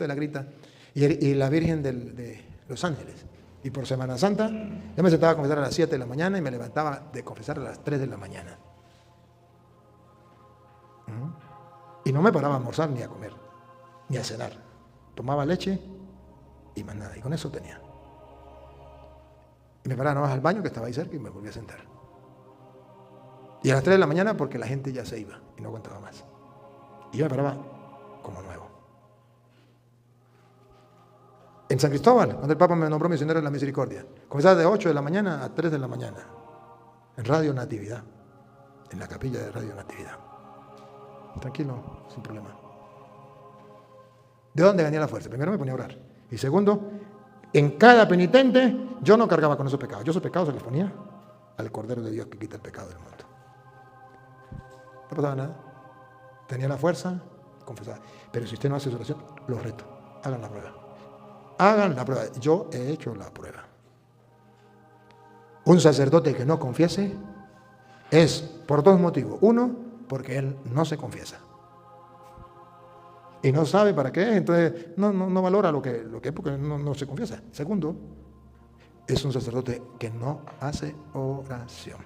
Cristo de la Grita y la Virgen de Los Ángeles. Y por Semana Santa, yo me sentaba a confesar a las 7 de la mañana y me levantaba de confesar a las 3 de la mañana. Y no me paraba a almorzar ni a comer, ni a cenar. Tomaba leche y más nada, y con eso tenía. Y me paraba nada más al baño que estaba ahí cerca y me volví a sentar. Y a las 3 de la mañana porque la gente ya se iba y no aguantaba más. Y yo me paraba como nuevo. En San Cristóbal, cuando el Papa me nombró misionero de la misericordia, confesaba de 8 de la mañana a 3 de la mañana, en Radio Natividad, en la capilla de Radio Natividad. Tranquilo, sin problema. ¿De dónde venía la fuerza? Primero me ponía a orar. Y segundo, en cada penitente yo no cargaba con esos pecados. Yo esos pecados se los ponía al Cordero de Dios que quita el pecado del mundo. No pasaba nada. Tenía la fuerza, confesaba. Pero si usted no hace su oración, los reto. Hagan la prueba. Hagan la prueba. Yo he hecho la prueba. Un sacerdote que no confiese es por dos motivos. Uno, porque él no se confiesa. Y no sabe para qué, entonces no valora lo que es porque no se confiesa. Segundo, es un sacerdote que no hace oración.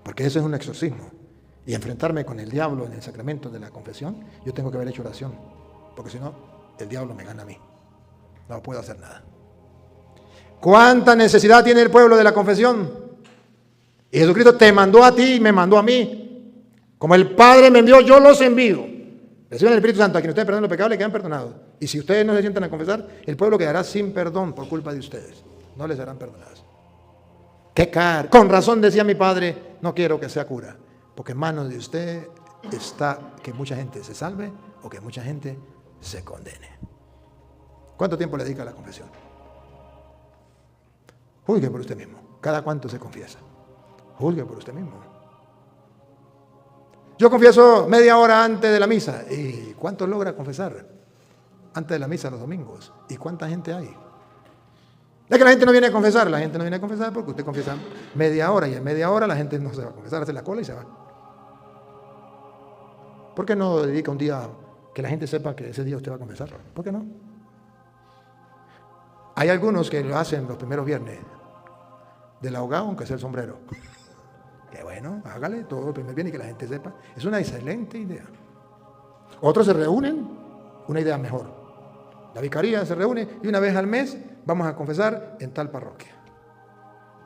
Porque eso es un exorcismo. Y enfrentarme con el diablo en el sacramento de la confesión, yo tengo que haber hecho oración. Porque si no, el diablo me gana a mí. No puedo hacer nada. ¿Cuánta necesidad tiene el pueblo de la confesión? Y Jesucristo te mandó a ti y me mandó a mí. Como el Padre me envió, yo los envío. Reciban el Espíritu Santo. A quien ustedes perdonen los pecados, le quedan perdonados. Y si ustedes no se sientan a confesar, el pueblo quedará sin perdón por culpa de ustedes. No les serán perdonados. ¡Qué caro! Con razón decía mi padre, no quiero que sea cura. Porque en manos de usted está que mucha gente se salve o que mucha gente se condene. ¿Cuánto tiempo le dedica a la confesión? Juzgue por usted mismo. ¿Cada cuánto se confiesa? Juzgue por usted mismo. Yo confieso media hora antes de la misa. ¿Y cuánto logra confesar antes de la misa los domingos? ¿Y cuánta gente hay? Es que la gente no viene a confesar. La gente no viene a confesar porque usted confiesa media hora y en media hora la gente no se va a confesar, hace la cola y se va. ¿Por qué no dedica un día que la gente sepa que ese día usted va a confesar? ¿Por qué no? Hay algunos que lo hacen los primeros viernes del ahogado, aunque sea el sombrero. Que bueno, hágale todo el primer viernes y que la gente sepa. Es una excelente idea. Otros se reúnen, una idea mejor. La vicaría se reúne y una vez al mes vamos a confesar en tal parroquia.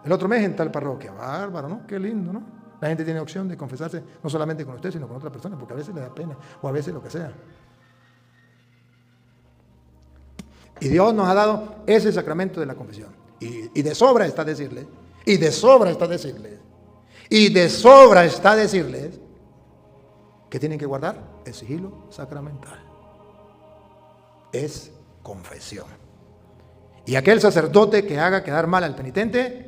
El otro mes en tal parroquia. Bárbaro, ¿no? Qué lindo, ¿no? La gente tiene opción de confesarse no solamente con usted, sino con otra persona, porque a veces le da pena o a veces lo que sea. Y Dios nos ha dado ese sacramento de la confesión. Y de sobra está decirles, y de sobra está decirles, y de sobra está decirles que tienen que guardar el sigilo sacramental. Es confesión. Y aquel sacerdote que haga quedar mal al penitente,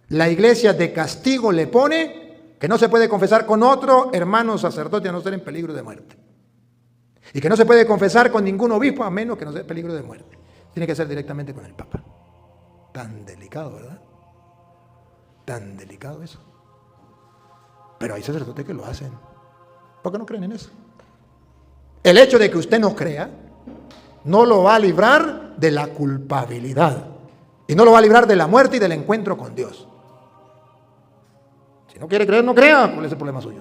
la iglesia de castigo le pone que no se puede confesar con otro hermano sacerdote a no ser en peligro de muerte. Y que no se puede confesar con ningún obispo a menos que no sea en peligro de muerte. Tiene que ser directamente con el Papa. Tan delicado, ¿verdad? Tan delicado eso. Pero hay sacerdotes que lo hacen. ¿Por qué no creen en eso? El hecho de que usted no crea no lo va a librar de la culpabilidad. Y no lo va a librar de la muerte y del encuentro con Dios. Si no quiere creer, no crea. ¿Cuál es el problema suyo?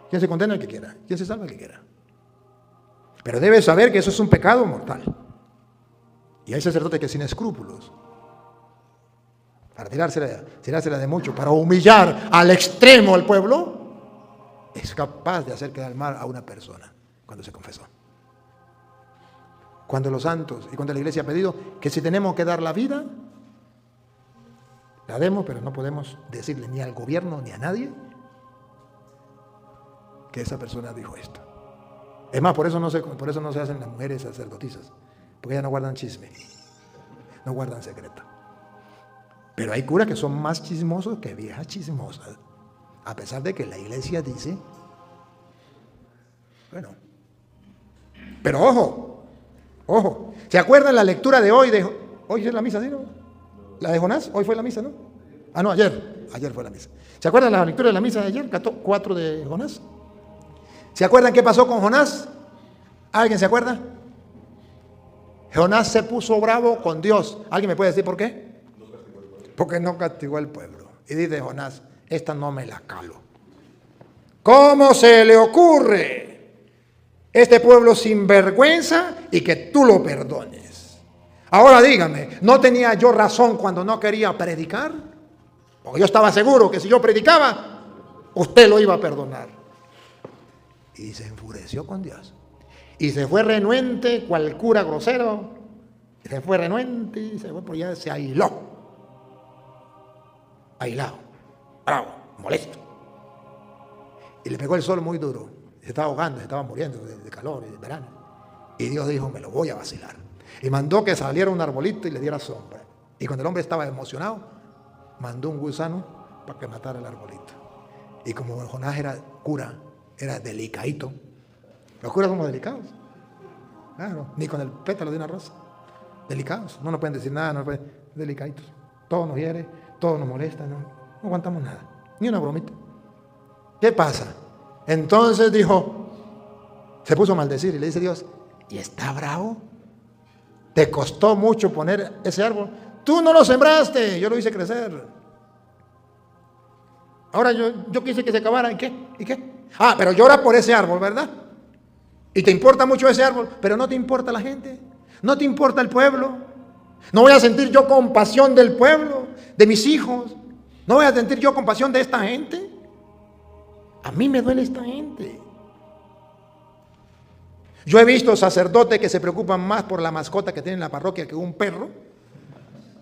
Quien se condena el que quiera. Quien se salva el que quiera. Pero debe saber que eso es un pecado mortal. Y hay sacerdotes que sin escrúpulos, para tirársela de mucho, para humillar al extremo al pueblo, es capaz de hacer quedar mal a una persona cuando se confesó. Cuando los santos y cuando la iglesia ha pedido que si tenemos que dar la vida, la demos, pero no podemos decirle ni al gobierno ni a nadie que esa persona dijo esto. Es más, por eso no se hacen las mujeres sacerdotisas, porque ellas no guardan chisme, no guardan secreto. Pero hay curas que son más chismosos que viejas chismosas, a pesar de que la iglesia dice, bueno, pero ojo, ¿se acuerdan la lectura de hoy? Hoy es la misa, ¿sí, no? La de Jonás, hoy fue la misa, ¿no? Ah, no, ayer fue la misa. ¿Se acuerdan la lectura de la misa de ayer, 4 de Jonás? ¿Se acuerdan qué pasó con Jonás? ¿Alguien se acuerda? Jonás se puso bravo con Dios. ¿Alguien me puede decir por qué? Porque no castigó al pueblo. Y dice Jonás, esta no me la calo. ¿Cómo se le ocurre este pueblo sin vergüenza y que tú lo perdones? Ahora dígame, ¿no tenía yo razón cuando no quería predicar? Porque yo estaba seguro que si yo predicaba, usted lo iba a perdonar. Y se enfureció con Dios. Y se fue renuente, cual cura grosero. Y se fue renuente y se fue por allá, se aisló. Aislado, bravo, molesto. Y le pegó el sol muy duro. Se estaba ahogando, se estaba muriendo de calor y de verano. Y Dios dijo, me lo voy a vacilar. Y mandó que saliera un arbolito y le diera sombra. Y cuando el hombre estaba emocionado, mandó un gusano para que matara el arbolito. Y como Jonás era cura, era delicadito. Los curas somos delicados. Claro, ni con el pétalo de una rosa. Delicados. No nos pueden decir nada, no nos pueden... Delicaditos. Todo nos hiere, todo nos molesta, no aguantamos nada. Ni una bromita. ¿Qué pasa? Entonces dijo, se puso a maldecir y le dice Dios, ¿y está bravo? ¿Te costó mucho poner ese árbol? Tú no lo sembraste, yo lo hice crecer. Ahora yo quise que se acabara, ¿y qué? ¿Y qué? Ah, pero llora por ese árbol, ¿verdad? Y te importa mucho ese árbol, pero no te importa la gente, no te importa el pueblo. No voy a sentir yo compasión del pueblo, de mis hijos. No voy a sentir yo compasión de esta gente. A mí me duele esta gente. Yo he visto sacerdotes que se preocupan más por la mascota que tiene en la parroquia que un perro.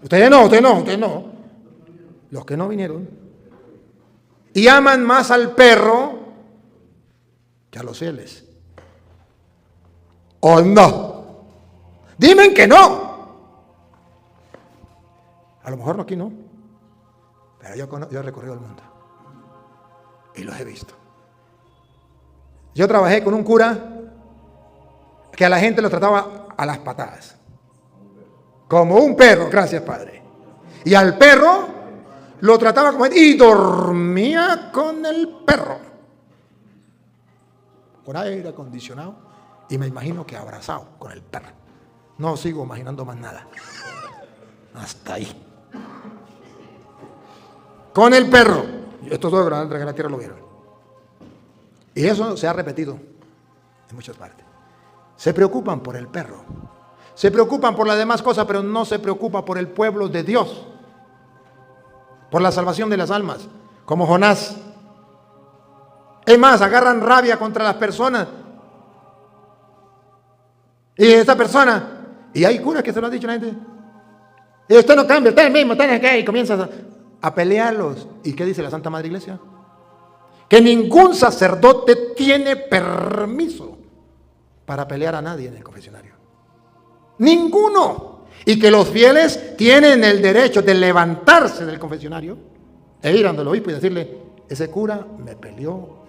Ustedes no. Los que no vinieron. Y aman más al perro que a los fieles. ¿O no? Dime que no. A lo mejor no aquí no. Pero yo he recorrido el mundo. Y los he visto. Yo trabajé con un cura que a la gente lo trataba a las patadas. Como un perro, gracias Padre. Y al perro lo trataba como... Y dormía con el perro. Con aire acondicionado. Y me imagino que abrazado con el perro. No sigo imaginando más nada. Hasta ahí. Con el perro. Estos dos grandes de la tierra lo vieron. Y eso se ha repetido en muchas partes. Se preocupan por el perro. Se preocupan por las demás cosas, pero no se preocupa por el pueblo de Dios. Por la salvación de las almas. Como Jonás. Es más, agarran rabia contra las personas. Y esta persona, y hay curas que se lo han dicho a la gente. Y usted no cambia, usted es el mismo, usted es que, y comienzas a pelearlos. ¿Y qué dice la Santa Madre Iglesia? Que ningún sacerdote tiene permiso para pelear a nadie en el confesionario. Ninguno. Y que los fieles tienen el derecho de levantarse del confesionario e ir ante el obispo y decirle, ese cura me peleó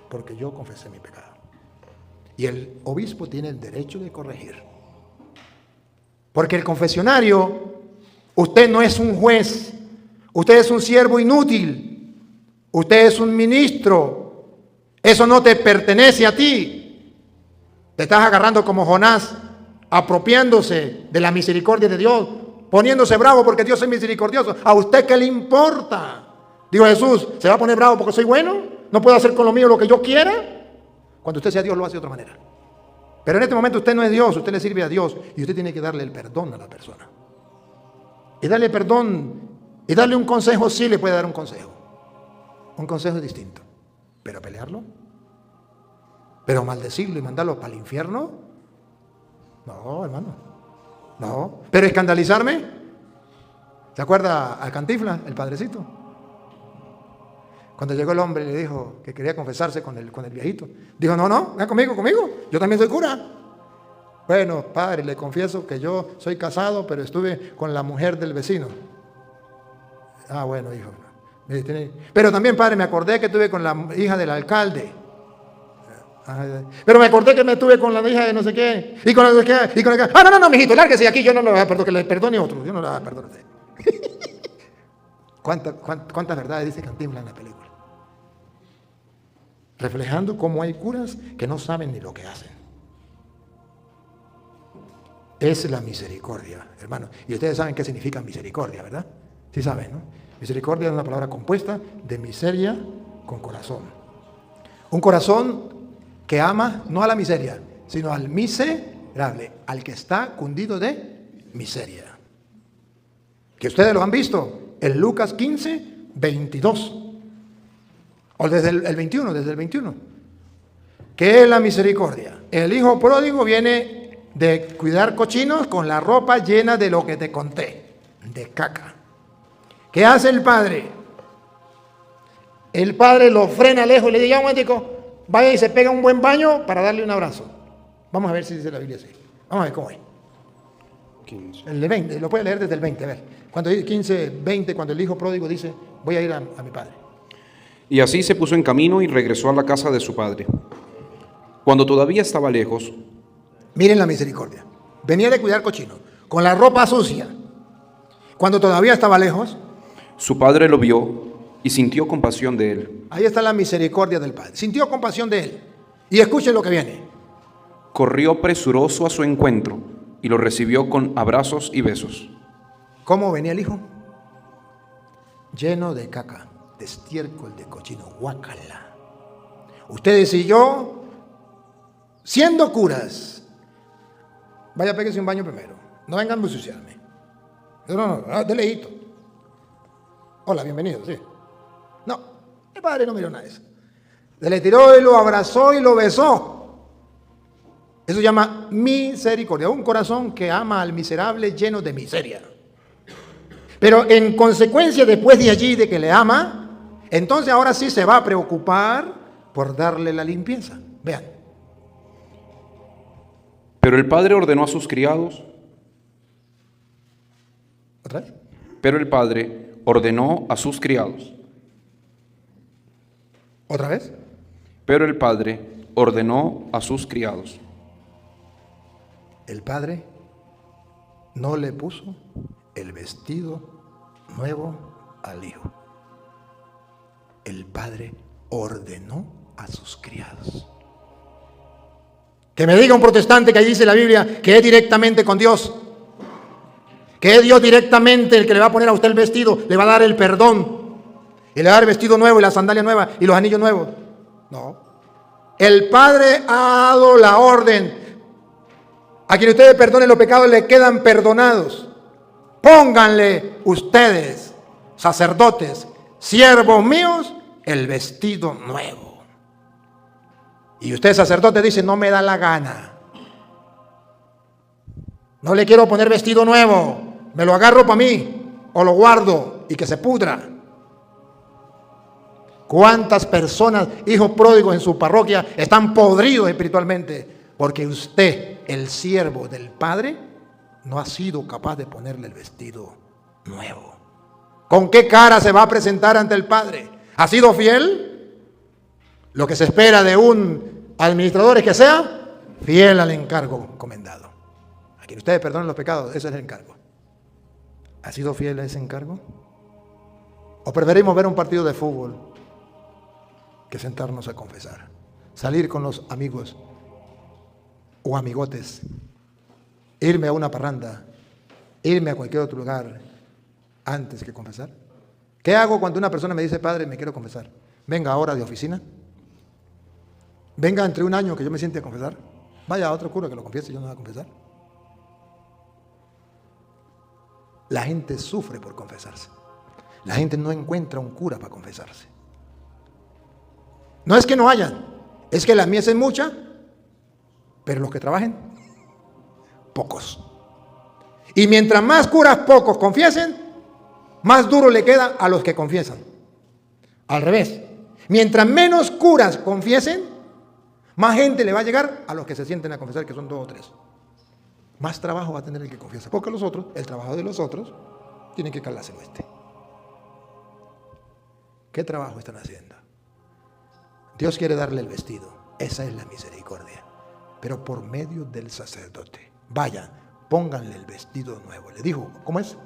porque yo confesé mi pecado. Y el obispo tiene el derecho de corregir. Porque el confesionario, usted no es un juez, usted es un siervo inútil, usted es un ministro, eso no te pertenece a ti. Te estás agarrando como Jonás, apropiándose de la misericordia de Dios, poniéndose bravo porque Dios es misericordioso. ¿A usted qué le importa? Digo Jesús, ¿se va a poner bravo porque soy bueno? ¿No puedo hacer con lo mío lo que yo quiera? Cuando usted sea Dios lo hace de otra manera. Pero en este momento usted no es Dios, usted le sirve a Dios y usted tiene que darle el perdón a la persona. Y darle perdón y darle un consejo, sí le puede dar un consejo. Un consejo distinto. Pero pelearlo, pero maldecirlo y mandarlo para el infierno, no, hermano. No. Pero escandalizarme, ¿se acuerda a Cantinflas, el padrecito? Cuando llegó el hombre y le dijo que quería confesarse con el viejito. Dijo, no, ven conmigo. Yo también soy cura. Bueno, padre, le confieso que yo soy casado, pero estuve con la mujer del vecino. Ah, bueno, hijo. Pero también, padre, me acordé que estuve con la hija del alcalde. Pero me acordé que me estuve con la hija de no sé qué. Y con no sé qué. Ah, no, mijito, lárguese de aquí. Yo no le voy a perdonar, que le perdone a otro. Yo no le voy a perdonar. ¿Cuántas verdades dice Cantinflas en la película? Reflejando cómo hay curas que no saben ni lo que hacen. es la misericordia, hermano. Y ustedes saben qué significa misericordia, ¿verdad? Sí saben, ¿no? Misericordia es una palabra compuesta de miseria con corazón. Un corazón que ama no a la miseria, sino al miserable, al que está cundido de miseria. Que ustedes lo han visto en Lucas 15, 22. O desde el 21, desde el 21. ¿Qué es la misericordia? El hijo pródigo viene de cuidar cochinos con la ropa llena de lo que te conté, de caca. ¿Qué hace el padre? El padre lo frena lejos y le dice, ya un momentico, vaya y se pega un buen baño para darle un abrazo. Vamos a ver si dice la Biblia así. Vamos a ver cómo es. 15. El de 20, lo puede leer desde el 20, a ver. Cuando dice 15, 20, cuando el hijo pródigo dice, voy a ir a mi padre. Y así se puso en camino y regresó a la casa de su padre. Cuando todavía estaba lejos, Miren la misericordia. Venía de cuidar cochino, con la ropa sucia. Cuando todavía estaba lejos, su padre lo vio y sintió compasión de él. ahí está la misericordia del padre. Sintió compasión de él. Y escuchen lo que viene. Corrió presuroso a su encuentro y lo recibió con abrazos y besos. ¿Cómo venía el hijo? Lleno de caca, de estiércol, de cochino, guácala. Ustedes y yo, siendo curas, vaya, péguese un baño primero. No vengan a ensuciarme. No, de lejito. Hola, bienvenido, sí. No, el padre no miró nada de eso. Se le tiró y lo abrazó y lo besó. Eso se llama misericordia. Un corazón que ama al miserable lleno de miseria. Pero en consecuencia, después de allí, de que le ama, entonces ahora sí se va a preocupar por darle la limpieza. Vean. Pero el padre ordenó a sus criados. ¿Otra vez? Pero el padre ordenó a sus criados. ¿Otra vez? Pero el padre ordenó a sus criados. El padre no le puso el vestido nuevo al hijo. El padre ordenó a sus criados. Que me diga un protestante que ahí dice la Biblia que es directamente con Dios. Que es Dios directamente el que le va a poner a usted el vestido, le va a dar el perdón. Y le va a dar el vestido nuevo y la sandalia nueva y los anillos nuevos. No. El Padre ha dado la orden. A quien ustedes perdonen los pecados le quedan perdonados. Pónganle ustedes, sacerdotes, siervos míos, el vestido nuevo. Y usted, sacerdote, dice, no me da la gana. No le quiero poner vestido nuevo. Me lo agarro para mí o lo guardo y que se pudra. ¿Cuántas personas, hijos pródigos en su parroquia, están podridos espiritualmente? Porque usted, el siervo del Padre, no ha sido capaz de ponerle el vestido nuevo. ¿Con qué cara se va a presentar ante el Padre? ¿Ha sido fiel? Lo que se espera de un administrador es que sea fiel al encargo encomendado. A quien ustedes perdonen los pecados, ese es el encargo. ¿Ha sido fiel a ese encargo? ¿O preferimos ver un partido de fútbol que sentarnos a confesar? Salir con los amigos o amigotes, irme a una parranda, irme a cualquier otro lugar antes que confesar. ¿Qué hago cuando una persona me dice, padre, me quiero confesar? Venga ahora de oficina. Venga entre un año que yo me siente a confesar. Vaya a otro cura que lo confiese y yo no voy a confesar. La gente sufre por confesarse. La gente no encuentra un cura para confesarse. No es que no hayan, es que la mies es mucha, pero los que trabajen, pocos. Y mientras más curas pocos confiesen, más duro le queda a los que confiesan. Al revés, mientras menos curas confiesen, más gente le va a llegar a los que se sienten a confesar, que son 2 o 3. Más trabajo va a tener el que confiesa, porque los otros, el trabajo de los otros, tienen que calárselo este. ¿Qué trabajo están haciendo? Dios quiere darle el vestido, esa es la misericordia, pero por medio del sacerdote. Vayan, pónganle el vestido nuevo. Le dijo, ¿cómo es?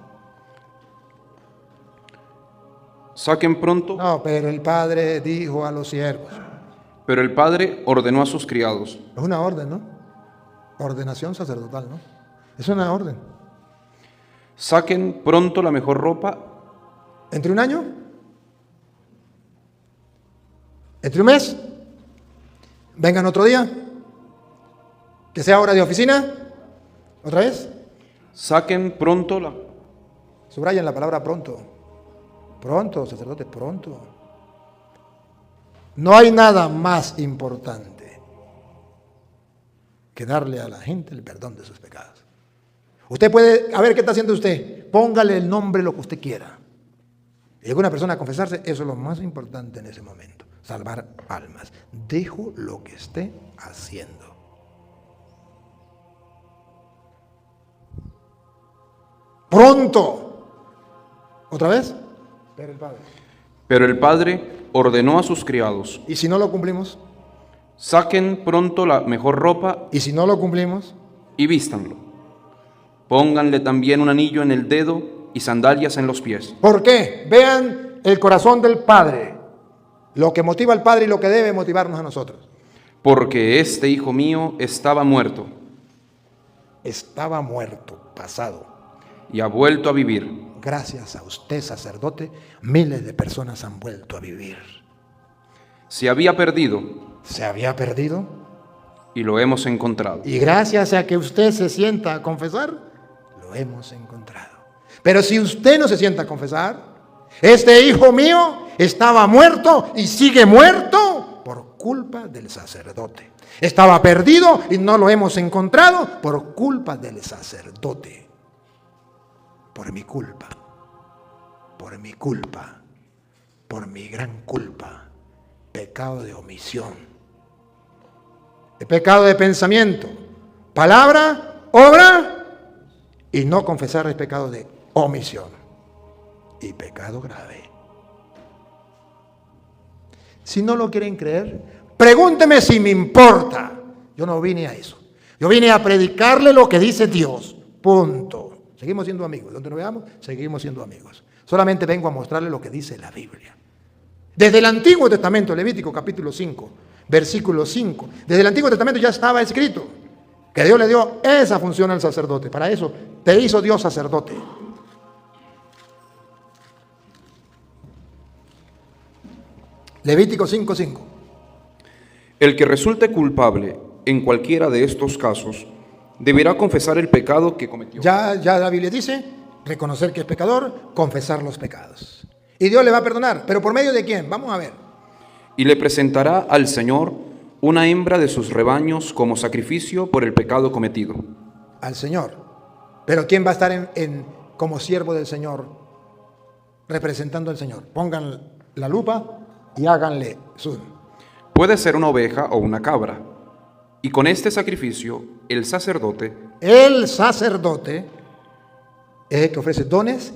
Saquen pronto. No, pero el padre dijo a los siervos. Pero el padre ordenó a sus criados. Es una orden, ¿no? Ordenación sacerdotal, ¿no? Es una orden. Saquen pronto la mejor ropa. ¿Entre un año? ¿Entre un mes? ¿Vengan otro día? ¿Que sea hora de oficina? ¿Otra vez? Saquen pronto la... Subrayen la palabra pronto. Pronto, sacerdote, pronto. No hay nada más importante que darle a la gente el perdón de sus pecados. Usted puede, a ver, ¿qué está haciendo usted? Póngale el nombre, lo que usted quiera. Y llega una persona a confesarse, eso es lo más importante en ese momento. Salvar almas. Dejo lo que esté haciendo. Pronto. ¿Otra vez? Pero el padre ordenó a sus criados: ¿Y si no lo cumplimos? saquen pronto la mejor ropa ¿Y si no lo cumplimos? y vístanlo. Pónganle también un anillo en el dedo y sandalias en los pies. ¿Por qué? Vean el corazón del Padre. Lo que motiva al Padre y lo que debe motivarnos a nosotros. Porque este hijo mío estaba muerto Estaba muerto, pasado. y ha vuelto a vivir. Gracias a usted, sacerdote, miles de personas han vuelto a vivir. Se había perdido Se había perdido. y lo hemos encontrado. Y gracias a que usted se sienta a confesar, lo hemos encontrado. Pero si usted no se sienta a confesar, este hijo mío estaba muerto y sigue muerto por culpa del sacerdote. Estaba perdido y no lo hemos encontrado por culpa del sacerdote. Por mi culpa, por mi culpa, por mi gran culpa. Pecado de omisión. El pecado de pensamiento, palabra, obra, y no confesar es pecado de omisión y pecado grave. Si no lo quieren creer, pregúnteme si me importa. Yo no vine a eso. Yo vine a predicarle lo que dice Dios. Punto. Seguimos siendo amigos. Donde nos veamos, seguimos siendo amigos. Solamente vengo a mostrarle lo que dice la Biblia. Desde el Antiguo Testamento, Levítico capítulo 5, versículo 5. Desde el Antiguo Testamento ya estaba escrito que Dios le dio esa función al sacerdote. Para eso te hizo Dios sacerdote. Levítico 5:5. El que resulte culpable en cualquiera de estos casos deberá confesar el pecado que cometió. Ya la Biblia dice, reconocer que es pecador, confesar los pecados. Y Dios le va a perdonar, pero ¿por medio de quién? Vamos a ver. Y le presentará al Señor una hembra de sus rebaños como sacrificio por el pecado cometido. Al Señor. Pero ¿quién va a estar como siervo del Señor, representando al Señor? Pongan la lupa y háganle zoom. Puede ser una oveja o una cabra. Y con este sacrificio, el sacerdote es el que ofrece dones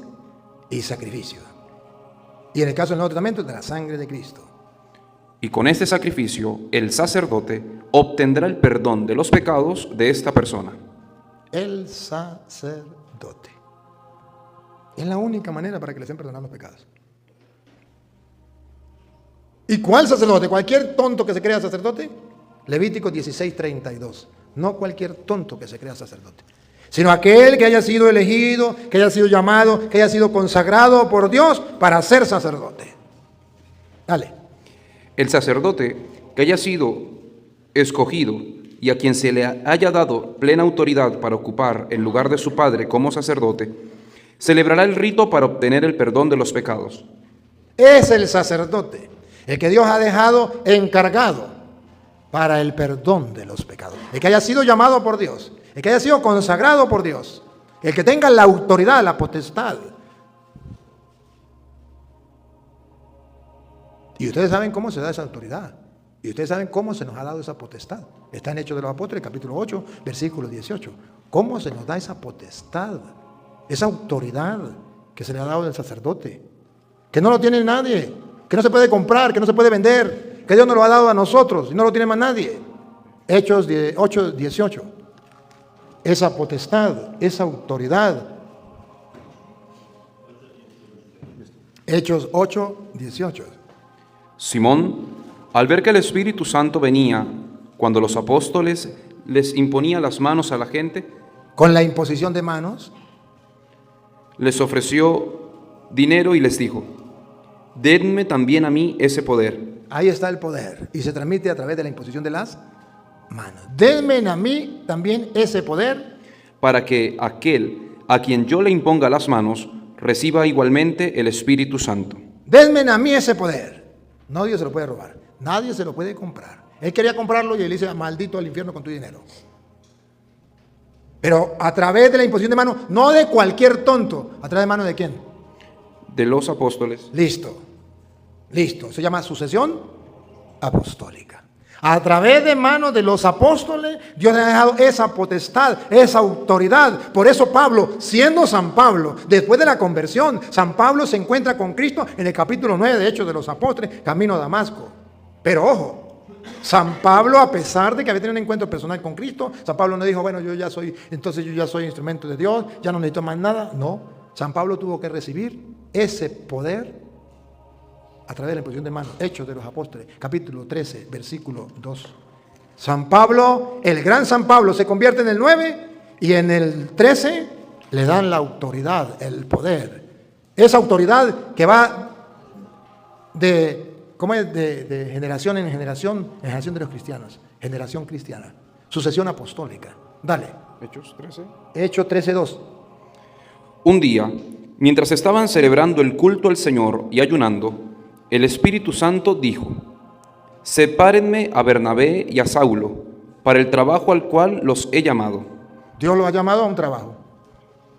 y sacrificios. Y en el caso del Nuevo Testamento, de la sangre de Cristo. Y con este sacrificio, el sacerdote obtendrá el perdón de los pecados de esta persona. El sacerdote. Es la única manera para que le sean perdonados los pecados. ¿Y cuál sacerdote? ¿Cualquier tonto que se crea sacerdote? Levítico 16:32. No cualquier tonto que se crea sacerdote, sino aquel que haya sido elegido, que haya sido llamado, que haya sido consagrado por Dios para ser sacerdote. Dale. El sacerdote que haya sido escogido y a quien se le haya dado plena autoridad para ocupar el lugar de su padre como sacerdote, celebrará el rito para obtener el perdón de los pecados. Es el sacerdote, el que Dios ha dejado encargado para el perdón de los pecados. El que haya sido llamado por Dios, el que haya sido consagrado por Dios, el que tenga la autoridad, la potestad. Y ustedes saben cómo se da esa autoridad. Y ustedes saben cómo se nos ha dado esa potestad. Está en Hechos de los Apóstoles, capítulo 8, versículo 18. ¿Cómo se nos da esa potestad? Esa autoridad que se le ha dado del sacerdote. Que no lo tiene nadie. Que no se puede comprar, que no se puede vender. Que Dios nos lo ha dado a nosotros y no lo tiene más nadie. Hechos 8, 18. Esa potestad, esa autoridad. Hechos 8, 18. Simón, al ver que el Espíritu Santo venía, cuando los apóstoles les imponían las manos a la gente, con la imposición de manos, les ofreció dinero y les dijo: denme también a mí ese poder. ahí está el poder y se transmite a través de la imposición de las manos. Denme a mí también ese poder Para que aquel a quien yo le imponga las manos reciba igualmente el Espíritu Santo. denme a mí ese poder. Nadie se lo puede robar, nadie se lo puede comprar. Él quería comprarlo y él dice: maldito al infierno con tu dinero. Pero a través de la imposición de manos, no de cualquier tonto, a través de manos de quién. De los apóstoles, Listo, listo, se llama sucesión apostólica. A través de manos de los apóstoles, Dios le ha dejado esa potestad, esa autoridad. Por eso Pablo, siendo San Pablo, después de la conversión, San Pablo se encuentra con Cristo en el capítulo 9 de Hechos de los Apóstoles, camino a Damasco. Pero ojo, San Pablo, a pesar de que había tenido un encuentro personal con Cristo, San Pablo no dijo: bueno, yo ya soy instrumento de Dios, ya no necesito más nada. No, San Pablo tuvo que recibir ese poder a través de la imposición de manos. Hechos de los Apóstoles, capítulo 13, versículo 2. San Pablo, el gran San Pablo, se convierte en el 9 y en el 13 le dan la autoridad, el poder. Esa autoridad que va de generación en generación de los cristianos, generación cristiana, sucesión apostólica. Dale. Hechos 13. Hechos 13:2. Un día, mientras estaban celebrando el culto al Señor y ayunando, el Espíritu Santo dijo: sepárenme a Bernabé y a Saulo para el trabajo al cual los he llamado. Dios los ha llamado a un trabajo.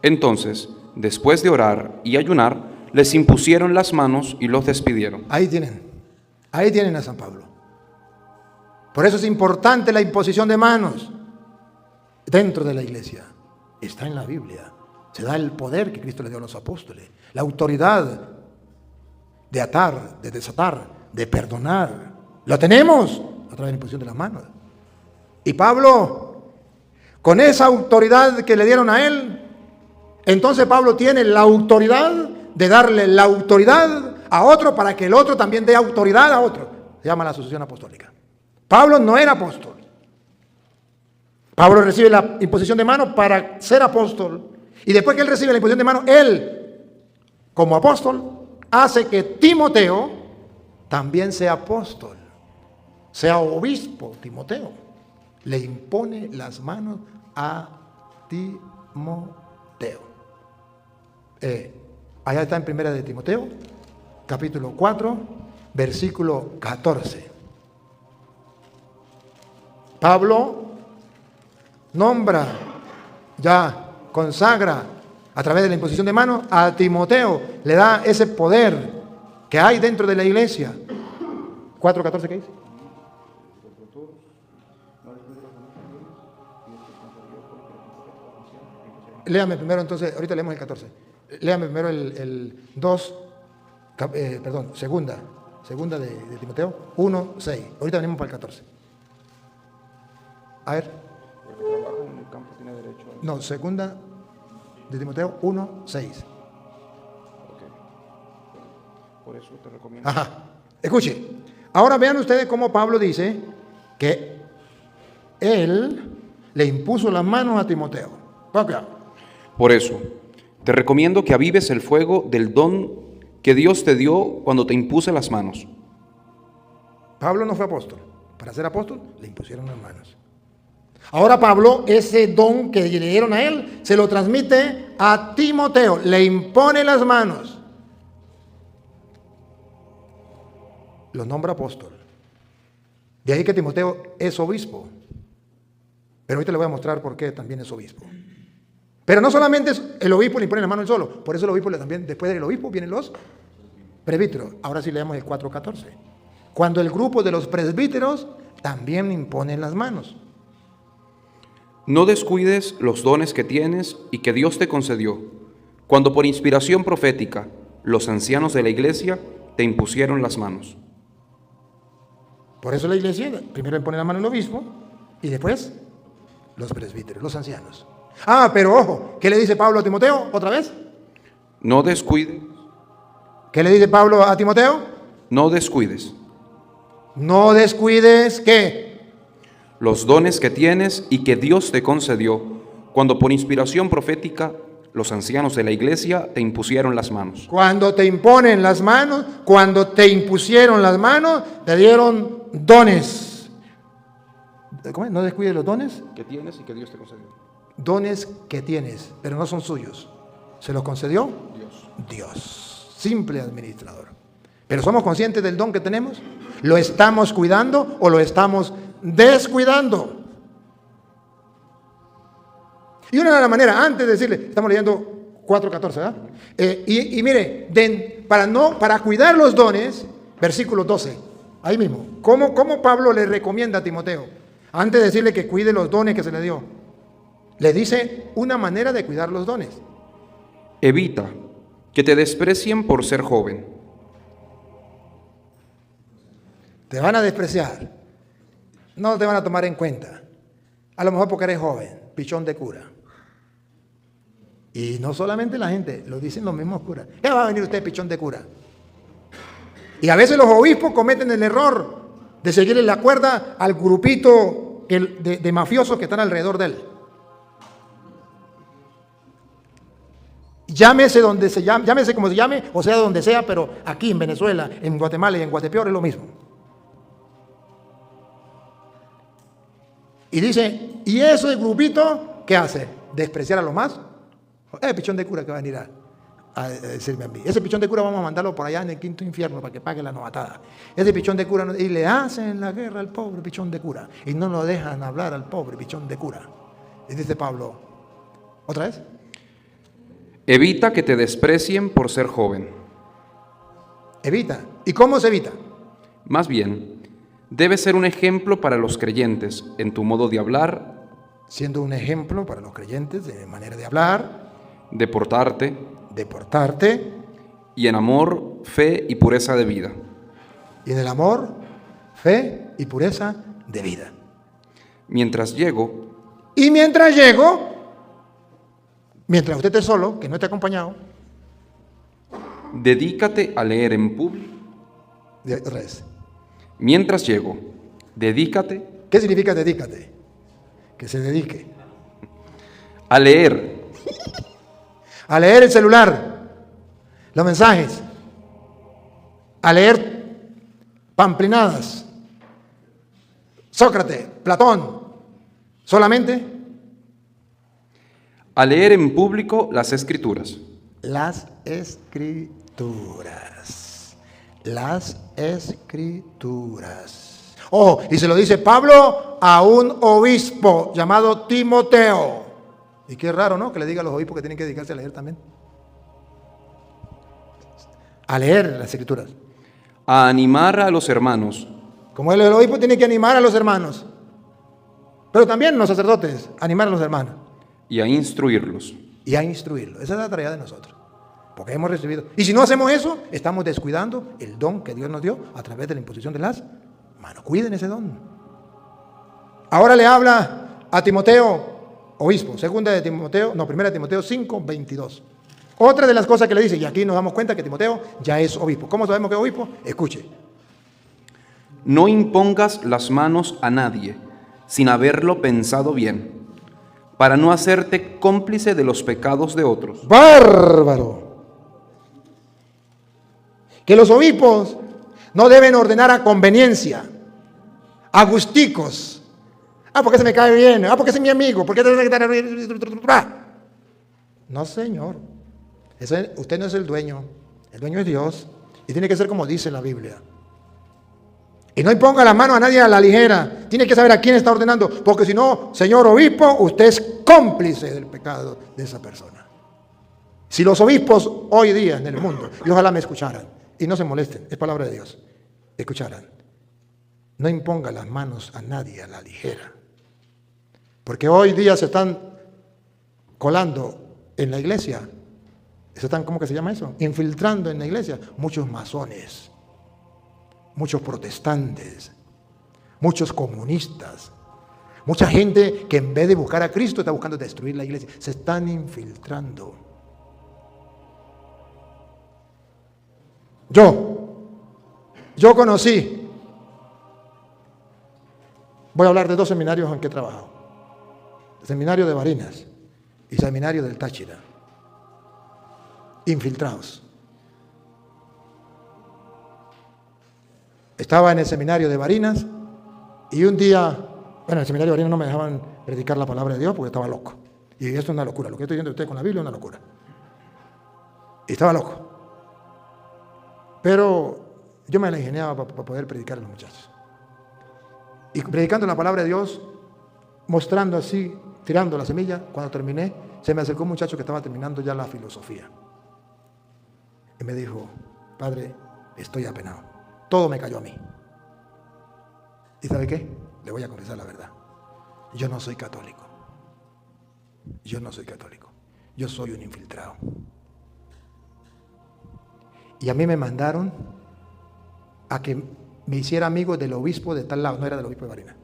Entonces, después de orar y ayunar, les impusieron las manos y los despidieron. Ahí tienen a San Pablo. Por eso es importante la imposición de manos dentro de la iglesia. Está en la Biblia. Se da el poder que Cristo le dio a los apóstoles, la autoridad de atar, de desatar, de perdonar. Lo tenemos a través de la imposición de las manos. Y Pablo, con esa autoridad que le dieron a él, entonces Pablo tiene la autoridad de darle la autoridad a otro para que el otro también dé autoridad a otro. Se llama la sucesión apostólica. Pablo no era apóstol. Pablo recibe la imposición de manos para ser apóstol. Y después que él recibe la imposición de manos, él, como apóstol, hace que Timoteo también sea apóstol, sea obispo. Timoteo le impone las manos a Timoteo. Allá está en primera de Timoteo, capítulo 4, versículo 14. Pablo nombra, ya consagra a través de la imposición de manos a Timoteo, le da ese poder que hay dentro de la iglesia. 4:14, ¿qué dice? Léame primero entonces, ahorita leemos el 14. Léame primero el 2, segunda de Timoteo, 1:6. Ahorita venimos para el 14. A ver. El que trabaja en el campo tiene derecho a... No, segunda de Timoteo 1:6. Okay. Por eso te recomiendo. Ajá. Escuche. Ahora vean ustedes cómo Pablo dice que él le impuso las manos a Timoteo. Por eso, te recomiendo que avives el fuego del don que Dios te dio cuando te impuse las manos. Pablo no fue apóstol. Para ser apóstol le impusieron las manos. Ahora Pablo, ese don que le dieron a él, se lo transmite a Timoteo. Le impone las manos. Lo nombra apóstol. De ahí que Timoteo es obispo. Pero ahorita le voy a mostrar por qué también es obispo. Pero no solamente el obispo le impone la mano él solo. Por eso el obispo también, después del obispo, vienen los presbíteros. Ahora sí leemos el 4:14. Cuando el grupo de los presbíteros también imponen las manos. No descuides los dones que tienes y que Dios te concedió, cuando por inspiración profética los ancianos de la iglesia te impusieron las manos. Por eso la iglesia primero impone la mano el obispo y después los presbíteros, los ancianos. Pero ojo, ¿qué le dice Pablo a Timoteo otra vez? No descuides. ¿Qué le dice Pablo a Timoteo? No descuides. No descuides, ¿qué? Los dones que tienes y que Dios te concedió, cuando por inspiración profética los ancianos de la iglesia te impusieron las manos. Cuando te imponen las manos, cuando te impusieron las manos, te dieron dones. ¿Cómo es? No descuides los dones. Que tienes y que Dios te concedió. Dones que tienes, pero no son suyos. ¿Se los concedió? Dios. Simple administrador. Pero ¿somos conscientes del don que tenemos? ¿Lo estamos cuidando o lo estamos descuidando? Y una de las maneras, antes de decirle, estamos leyendo 4:14, ¿verdad? Y mire, para cuidar los dones, versículo 12, ahí mismo, ¿cómo Pablo le recomienda a Timoteo? Antes de decirle que cuide los dones que se le dio, le dice una manera de cuidar los dones. Evita que te desprecien por ser joven. Te van a despreciar, no te van a tomar en cuenta, a lo mejor porque eres joven, pichón de cura. Y no solamente la gente, lo dicen los mismos curas. ¿Qué va a venir usted, pichón de cura? Y a veces los obispos cometen el error de seguirle la cuerda al grupito de mafiosos que están alrededor de él. Llámese donde se llame, llámese como se llame, o sea donde sea, pero aquí en Venezuela, en Guatemala y en Guatepeor es lo mismo. Y dice, ¿y ese grupito qué hace? ¿Despreciar a los más? Pichón de cura que va a venir a decirme a mí. Ese pichón de cura vamos a mandarlo por allá en el quinto infierno para que pague la novatada. Ese pichón de cura, y le hacen la guerra al pobre pichón de cura. Y no lo dejan hablar al pobre pichón de cura. Y dice Pablo, ¿otra vez? Evita que te desprecien por ser joven. Evita. ¿Y cómo se evita? Más bien, debes ser un ejemplo para los creyentes en tu modo de hablar, siendo un ejemplo para los creyentes de manera de hablar, de portarte y en amor, fe y pureza de vida. Y en el amor, fe y pureza de vida. Mientras llego. Y mientras llego, mientras usted esté solo, que no esté acompañado, dedícate a leer en público. Otra vez. Mientras llego, dedícate. ¿Qué significa dedícate? Que se dedique. A leer. A leer el celular, los mensajes, a leer pamplinadas, Sócrates, Platón, solamente. A leer en público las escrituras. Las escrituras. Las escrituras. Oh, y se lo dice Pablo a un obispo llamado Timoteo. Y qué raro, ¿no? Que le diga a los obispos que tienen que dedicarse a leer también. A leer las escrituras. A animar a los hermanos. Como el obispo tiene que animar a los hermanos. Pero también los sacerdotes, animar a los hermanos. Y a instruirlos. Y a instruirlos. Esa es la tarea de nosotros. Porque hemos recibido. Y si no hacemos eso, estamos descuidando el don que Dios nos dio a través de la imposición de las manos. Cuiden ese don. Ahora le habla a Timoteo, obispo, primera de Timoteo 5:22. Otra de las cosas que le dice, y aquí nos damos cuenta que Timoteo ya es obispo. ¿Cómo sabemos que es obispo? Escuche. No impongas las manos a nadie sin haberlo pensado bien, para no hacerte cómplice de los pecados de otros. ¡Bárbaro! Que los obispos no deben ordenar a conveniencia, a gusticos. Porque se me cae bien. Porque es mi amigo. Porque no, señor. Usted no es el dueño. El dueño es Dios. Y tiene que ser como dice la Biblia. Y no imponga la mano a nadie a la ligera. Tiene que saber a quién está ordenando. Porque si no, señor obispo, usted es cómplice del pecado de esa persona. Si los obispos hoy día en el mundo, y ojalá me escucharan, y no se molesten, es palabra de Dios, escucharan. No imponga las manos a nadie a la ligera. Porque hoy día se están colando en la iglesia, se están, ¿cómo que se llama eso? Infiltrando en la iglesia muchos masones, muchos protestantes, muchos comunistas, mucha gente que en vez de buscar a Cristo está buscando destruir la iglesia. Se están infiltrando. Yo conocí, voy a hablar de 2 seminarios en que he trabajado. El seminario de Barinas y seminario del Táchira. Infiltrados. Estaba en el seminario de Barinas y un día, bueno, en el seminario de Barinas no me dejaban predicar la palabra de Dios porque estaba loco. Y esto es una locura. Lo que estoy diciendo de usted con la Biblia es una locura. Y estaba loco. Pero yo me la ingeniaba para poder predicar a los muchachos. Y predicando la palabra de Dios, mostrando así, tirando la semilla, cuando terminé, se me acercó un muchacho que estaba terminando ya la filosofía. Y me dijo, padre, estoy apenado. Todo me cayó a mí. ¿Y sabe qué? Le voy a confesar la verdad. Yo no soy católico. Yo no soy católico. Yo soy un infiltrado. Y a mí me mandaron a que me hiciera amigo del obispo de tal lado, no era del obispo de Barinas.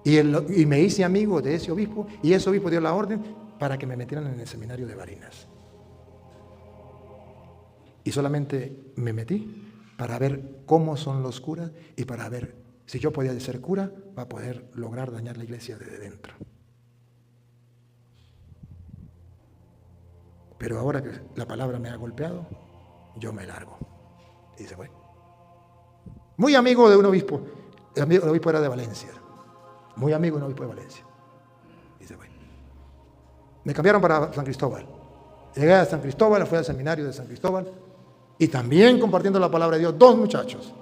Y me hice amigo de ese obispo, y ese obispo dio la orden para que me metieran en el seminario de Barinas. Y solamente me metí para ver cómo son los curas y para ver si yo podía ser cura para poder lograr dañar la iglesia desde dentro. Pero ahora que la palabra me ha golpeado, yo me largo. Y se fue. Muy amigo de un obispo. El obispo era de Valencia. Muy amigo de un obispo de Valencia. Y se fue. Me cambiaron para San Cristóbal. Llegué a San Cristóbal, fui al seminario de San Cristóbal. Y también compartiendo la palabra de Dios, dos muchachos.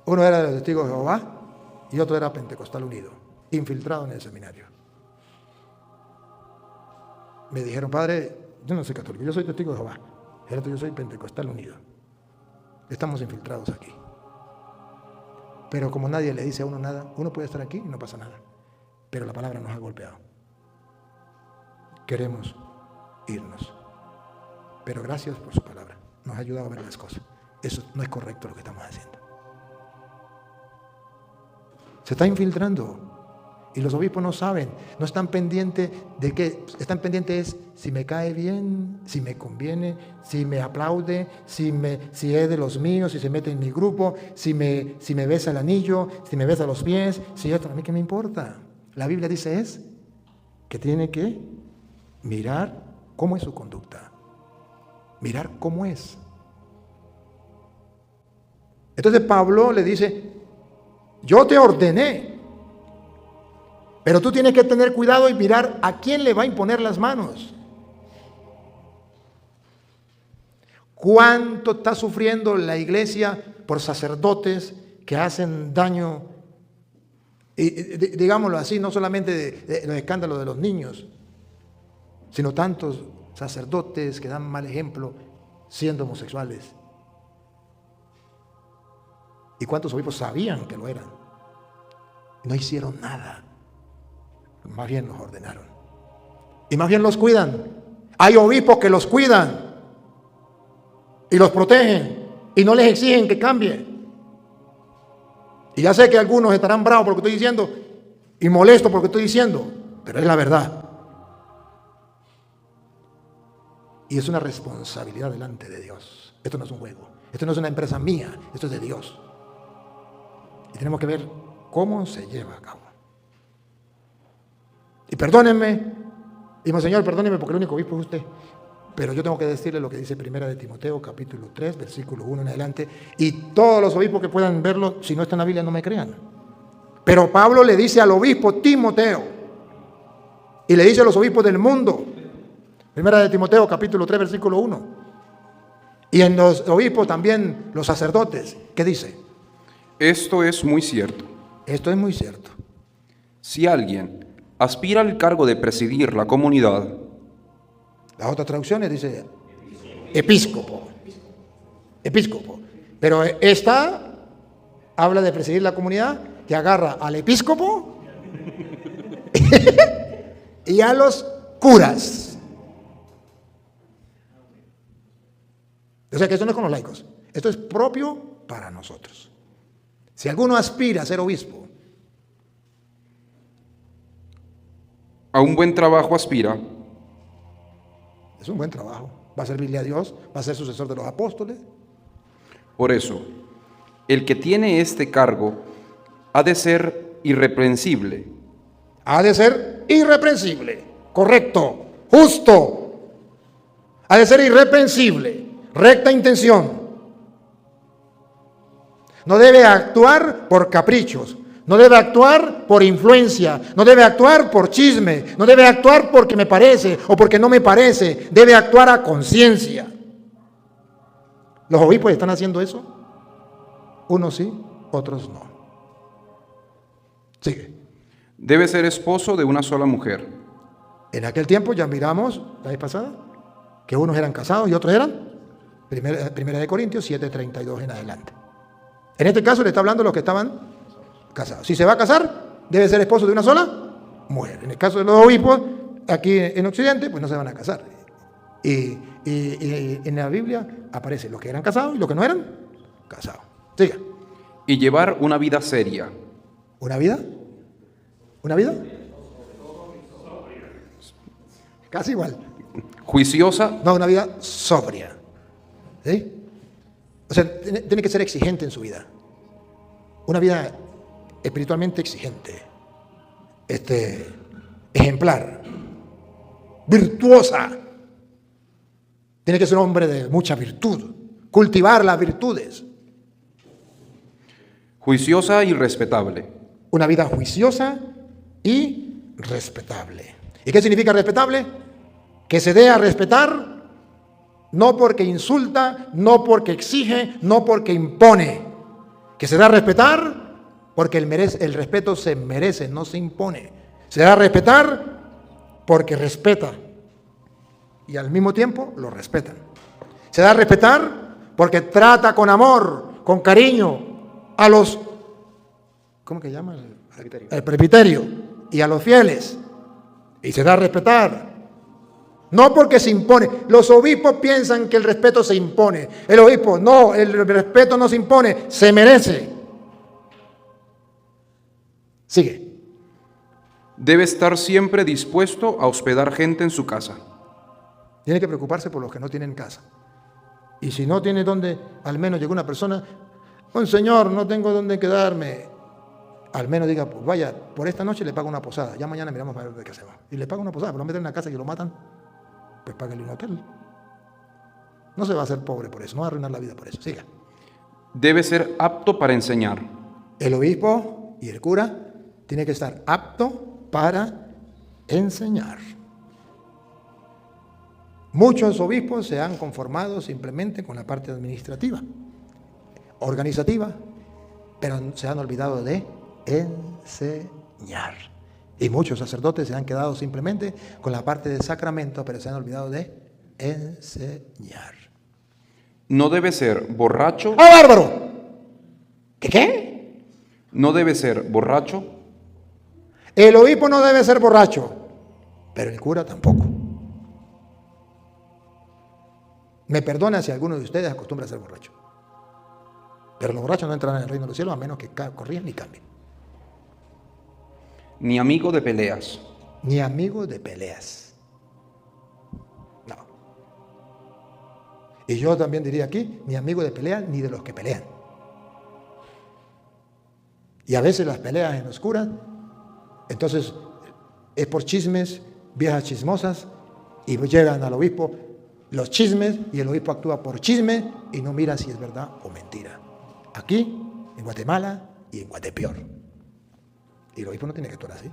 Uno era de los Testigos de Jehová y otro era Pentecostal Unido, infiltrado en el seminario. Me dijeron, padre, yo no soy católico, yo soy Testigo de Jehová. El otro, yo soy Pentecostal Unido. Estamos infiltrados aquí. Pero como nadie le dice a uno nada, uno puede estar aquí y no pasa nada. Pero la palabra nos ha golpeado. Queremos irnos. Pero gracias por su palabra. Nos ha ayudado a ver las cosas. Eso no es correcto lo que estamos haciendo. Se está infiltrando. Y los obispos no saben, no están pendientes de qué. Están pendientes si me cae bien, si me conviene, si me aplaude, si es de los míos, si se mete en mi grupo, si me besa el anillo, si me besa los pies, si esto, a mí qué me importa. La Biblia dice que tiene que mirar cómo es su conducta. Mirar cómo es. Entonces Pablo le dice, yo te ordené, pero tú tienes que tener cuidado y mirar a quién le va a imponer las manos. ¿Cuánto está sufriendo la iglesia por sacerdotes que hacen daño? Y digámoslo así, no solamente de los escándalos de los niños, sino tantos sacerdotes que dan mal ejemplo siendo homosexuales. ¿Y cuántos obispos sabían que lo eran? No hicieron nada. Más bien los ordenaron. Y más bien los cuidan. Hay obispos que los cuidan y los protegen y no les exigen que cambien. Y ya sé que algunos estarán bravos por lo que estoy diciendo y molestos por lo que estoy diciendo, pero es la verdad. Y es una responsabilidad delante de Dios. Esto no es un juego. Esto no es una empresa mía. Esto es de Dios. Y tenemos que ver cómo se lleva a cabo. Y perdónenme, digo, Señor, perdónenme porque el único obispo es usted. Pero yo tengo que decirle lo que dice 1 de Timoteo, capítulo 3, versículo 1 en adelante. Y todos los obispos que puedan verlo, si no está en la Biblia, no me crean. Pero Pablo le dice al obispo Timoteo, y le dice a los obispos del mundo, 1 de Timoteo, capítulo 3, versículo 1. Y en los obispos también, los sacerdotes, ¿qué dice? Esto es muy cierto. Esto es muy cierto. Si alguien aspira al cargo de presidir la comunidad, las otras traducciones dice episcopo. Episcopo. Pero esta habla de presidir la comunidad, que agarra al episcopo y a los curas. O sea que esto no es con los laicos. Esto es propio para nosotros. Si alguno aspira a ser obispo, a un buen trabajo aspira, es un buen trabajo. Va a servirle a Dios, va a ser sucesor de los apóstoles. Por eso, el que tiene este cargo ha de ser irreprensible. Ha de ser irreprensible, correcto, justo. Ha de ser irreprensible, recta intención. No debe actuar por caprichos, no debe actuar por influencia, no debe actuar por chisme, no debe actuar porque me parece o porque no me parece, debe actuar a conciencia. ¿Los obispos están haciendo eso? Unos sí, otros no. Sigue. Debe ser esposo de una sola mujer. En aquel tiempo ya miramos, la vez pasada, que unos eran casados y otros eran, primera de Corintios 7:32 en adelante. En este caso le está hablando de los que estaban casados. Si se va a casar, debe ser esposo de una sola mujer. En el caso de los obispos, aquí en Occidente, pues no se van a casar. Y en la Biblia aparecen los que eran casados y los que no eran casados. Siga. Y llevar una vida seria. ¿Una vida? ¿Una vida? Casi igual. Juiciosa. No, una vida sobria. ¿Sí? O sea, tiene que ser exigente en su vida. Una vida espiritualmente exigente. Ejemplar. Virtuosa. Tiene que ser un hombre de mucha virtud. Cultivar las virtudes. Juiciosa y respetable. Una vida juiciosa y respetable. ¿Y qué significa respetable? Que se dé a respetar, no porque insulta, no porque exige, no porque impone. Que se da a respetar porque el respeto se merece, no se impone. Se da a respetar porque respeta y al mismo tiempo lo respetan. Se da a respetar porque trata con amor, con cariño a los, ¿cómo que llama? El presbiterio y a los fieles. Y se da a respetar. No porque se impone. Los obispos piensan que el respeto se impone. El obispo, no, el respeto no se impone, se merece. Sigue. Debe estar siempre dispuesto a hospedar gente en su casa. Tiene que preocuparse por los que no tienen casa. Y si no tiene donde, al menos llegó una persona, Señor, no tengo dónde quedarme. Al menos diga, pues vaya, por esta noche le pago una posada. Ya mañana miramos para ver qué hacemos. Y le pago una posada, pero no meter en una casa y lo matan. Pues págale un hotel. No se va a hacer pobre por eso, no va a arruinar la vida por eso. Siga. Debe ser apto para enseñar. El obispo y el cura tiene que estar apto para enseñar. Muchos obispos se han conformado simplemente con la parte administrativa, organizativa, pero se han olvidado de enseñar. Y muchos sacerdotes se han quedado simplemente con la parte de sacramento, pero se han olvidado de enseñar. No debe ser borracho. ¡Ah, bárbaro! ¿Qué? No debe ser borracho. El obispo no debe ser borracho, pero el cura tampoco. Me perdona si alguno de ustedes acostumbra a ser borracho. Pero los borrachos no entrarán en el reino de los cielos a menos que corrijan y cambien. Ni amigo de peleas. Ni amigo de peleas. No. Y yo también diría aquí, ni amigo de peleas ni de los que pelean. Y a veces las peleas en los curas, entonces es por chismes, viejas chismosas, y llegan al obispo los chismes, y el obispo actúa por chisme y no mira si es verdad o mentira. Aquí, en Guatemala y en Guatepeor. Y el obispo no tiene que actuar así.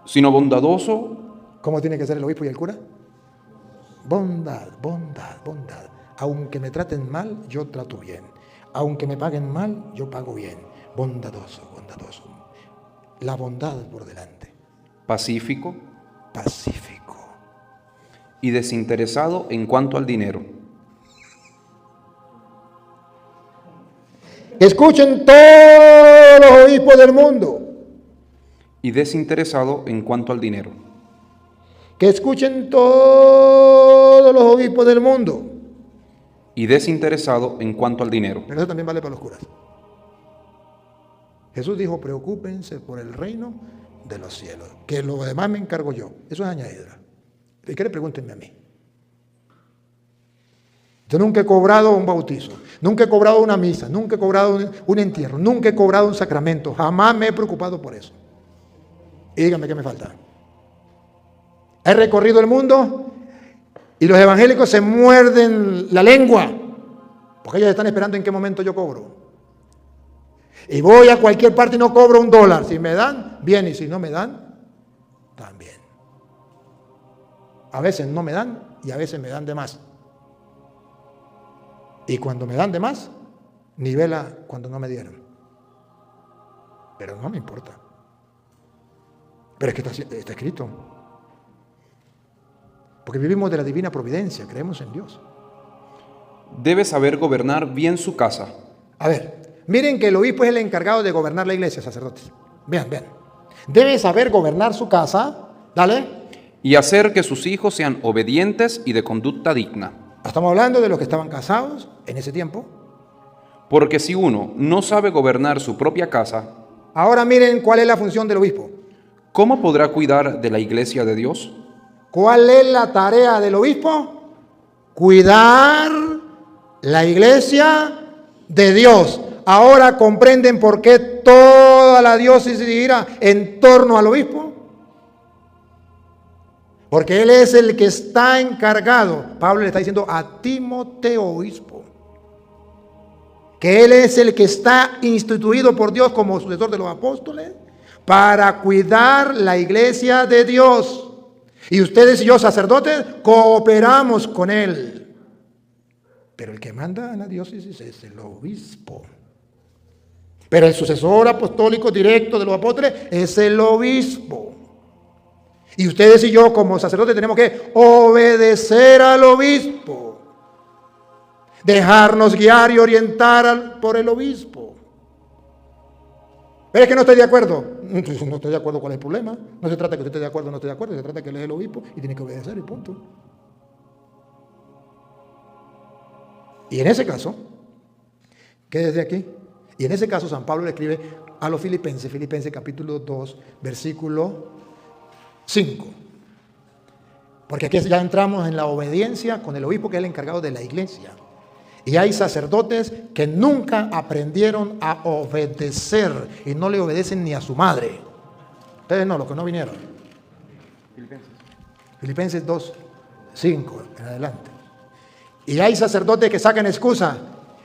Sino bondadoso. ¿Cómo tiene que ser el obispo y el cura? Bondad, bondad, bondad. Aunque me traten mal, yo trato bien. Aunque me paguen mal, yo pago bien. Bondadoso, bondadoso. La bondad por delante. Pacífico. Pacífico. Y desinteresado en cuanto al dinero. Escuchen todos los obispos del mundo. Y desinteresado en cuanto al dinero. Que escuchen todos los obispos del mundo. Y desinteresado en cuanto al dinero. Pero eso también vale para los curas. Jesús dijo, preocúpense por el reino de los cielos, que lo demás me encargo yo. Eso es añadidura. ¿Y qué le pregúntenme a mí? Yo nunca he cobrado un bautizo, nunca he cobrado una misa, nunca he cobrado un entierro, nunca he cobrado un sacramento, jamás me he preocupado por eso. Y díganme qué me falta. He recorrido el mundo y los evangélicos se muerden la lengua, porque ellos están esperando en qué momento yo cobro. Y voy a cualquier parte y no cobro $1. Si me dan, bien, y si no me dan, también. A veces no me dan y a veces me dan de más. Y cuando me dan de más, nivela cuando no me dieron. Pero no me importa. Pero es que está escrito. Porque vivimos de la divina providencia, creemos en Dios. Debe saber gobernar bien su casa. A ver, miren que el obispo es el encargado de gobernar la iglesia, sacerdotes. Vean. Debe saber gobernar su casa, dale. Y hacer que sus hijos sean obedientes y de conducta digna. Estamos hablando de los que estaban casados en ese tiempo. Porque si uno no sabe gobernar su propia casa, ahora miren cuál es la función del obispo. ¿cómo podrá cuidar de la iglesia de Dios? ¿Cuál es la tarea del obispo? Cuidar la iglesia de Dios. Ahora comprenden por qué toda la diócesis gira en torno al obispo. Porque él es el que está encargado. Pablo le está diciendo a Timoteo, obispo, que él es el que está instituido por Dios como sucesor de los apóstoles para cuidar la iglesia de Dios. Y ustedes y yo, sacerdotes, cooperamos con él. Pero el que manda en la diócesis es el obispo. Pero el sucesor apostólico directo de los apóstoles es el obispo. Y ustedes y yo como sacerdotes tenemos que obedecer al obispo. Dejarnos guiar y orientar por el obispo. Pero es que no estoy de acuerdo. No estoy de acuerdo, ¿cuál es el problema? No se trata de que usted esté de acuerdo o no esté de acuerdo, se trata de que él es el obispo y tiene que obedecer y punto. Y en ese caso, quédese aquí. Y en ese caso San Pablo le escribe a los Filipenses, Filipenses capítulo 2, versículo 5. Porque aquí ya entramos en la obediencia con el obispo que es el encargado de la iglesia. Y hay sacerdotes que nunca aprendieron a obedecer y no le obedecen ni a su madre. Ustedes no, los que no vinieron. Filipenses 2, 5 en adelante. Y hay sacerdotes que sacan excusa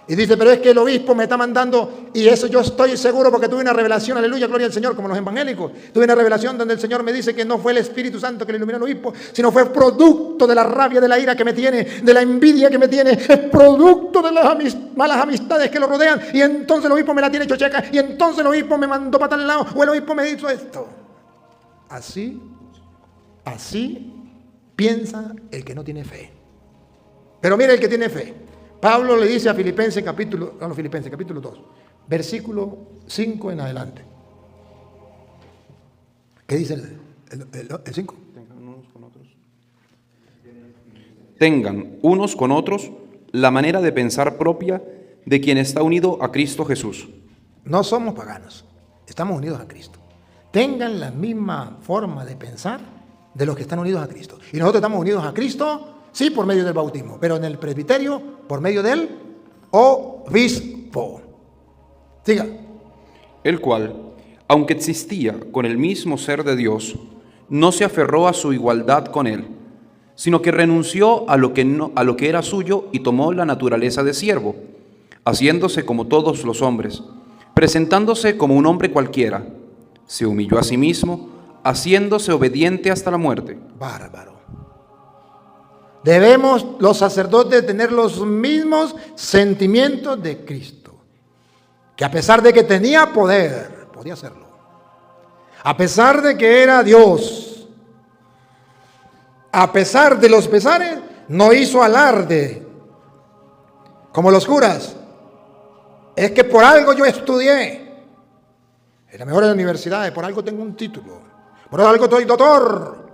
y dicen, pero es que el obispo me está mandando, y eso yo estoy seguro porque tuve una revelación, aleluya, gloria al Señor, como los evangélicos. Tuve una revelación donde el Señor me dice que no fue el Espíritu Santo que le iluminó al obispo, sino fue producto de la rabia, de la ira que me tiene, de la envidia que me tiene, es producto de las malas amistades que lo rodean, y entonces el obispo me la tiene chocheca, y entonces el obispo me mandó para tal lado, o el obispo me hizo esto. Así piensa el que no tiene fe. Pero mire el que tiene fe. Pablo le dice a los Filipenses capítulo 2, versículo 5 en adelante. ¿Qué dice el 5? Tengan unos con otros la manera de pensar propia de quien está unido a Cristo Jesús. No somos paganos, estamos unidos a Cristo. Tengan la misma forma de pensar de los que están unidos a Cristo. Y nosotros estamos unidos a Cristo, sí, por medio del bautismo, pero en el presbiterio, por medio del obispo. Siga. El cual, aunque existía con el mismo ser de Dios, no se aferró a su igualdad con él, sino que renunció a lo que era suyo y tomó la naturaleza de siervo, haciéndose como todos los hombres, presentándose como un hombre cualquiera. Se humilló a sí mismo, haciéndose obediente hasta la muerte. Bárbaro. Debemos los sacerdotes tener los mismos sentimientos de Cristo, que a pesar de que tenía poder, podía hacerlo. A pesar de que era Dios, a pesar de los pesares, no hizo alarde, como los curas. Es que por algo yo estudié en la mejor de las universidades, por algo tengo un título, por algo soy doctor.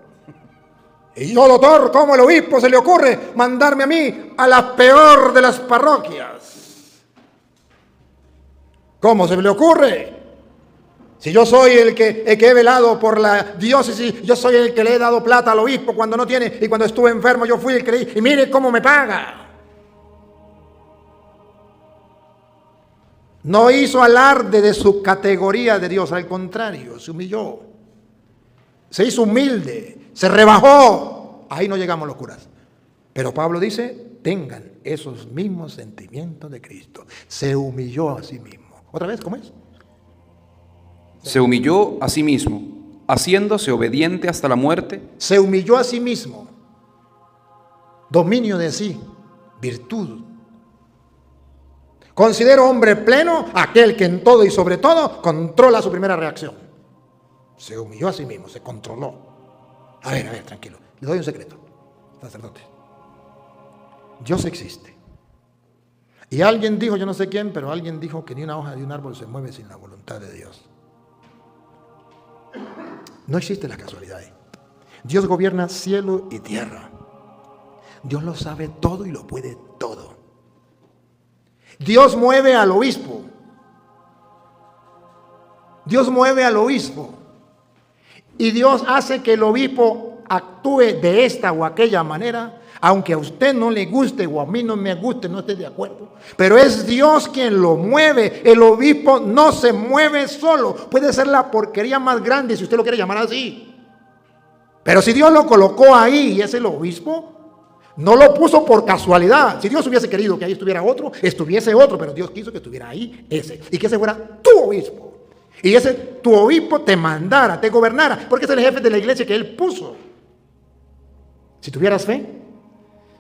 Y yo, doctor, ¿cómo el obispo se le ocurre mandarme a mí a la peor de las parroquias? ¿Cómo se le ocurre? Si yo soy el que he velado por la diócesis, yo soy el que le he dado plata al obispo cuando no tiene, y cuando estuve enfermo yo fui el que le di, y mire cómo me paga. No hizo alarde de su categoría de Dios, al contrario, se humilló. se hizo humilde, se rebajó. Ahí no llegamos los curas. Pero Pablo dice, tengan esos mismos sentimientos de Cristo. Se humilló a sí mismo. ¿Otra vez? ¿Cómo es? Se humilló a sí mismo, haciéndose obediente hasta la muerte. Se humilló a sí mismo. Dominio de sí, virtud. Considero hombre pleno aquel que en todo y sobre todo controla su primera reacción. Se humilló a sí mismo, se controló. A ver, tranquilo. Le doy un secreto, sacerdote. Dios existe. Y alguien dijo, yo no sé quién, pero alguien dijo que ni una hoja de un árbol se mueve sin la voluntad de Dios. No existe la casualidad. Dios gobierna cielo y tierra. Dios lo sabe todo y lo puede todo. Dios mueve al obispo. Dios mueve al obispo. Y Dios hace que el obispo actúe de esta o aquella manera, aunque a usted no le guste o a mí no me guste, no esté de acuerdo. Pero es Dios quien lo mueve. El obispo no se mueve solo. Puede ser la porquería más grande, si usted lo quiere llamar así. Pero si Dios lo colocó ahí y es el obispo, no lo puso por casualidad. Si Dios hubiese querido que ahí estuviera otro, estuviese otro. Pero Dios quiso que estuviera ahí ese. Y que ese fuera tu obispo. Y ese tu obispo te mandara, te gobernara. Porque es el jefe de la iglesia que Él puso. Si tuvieras fe,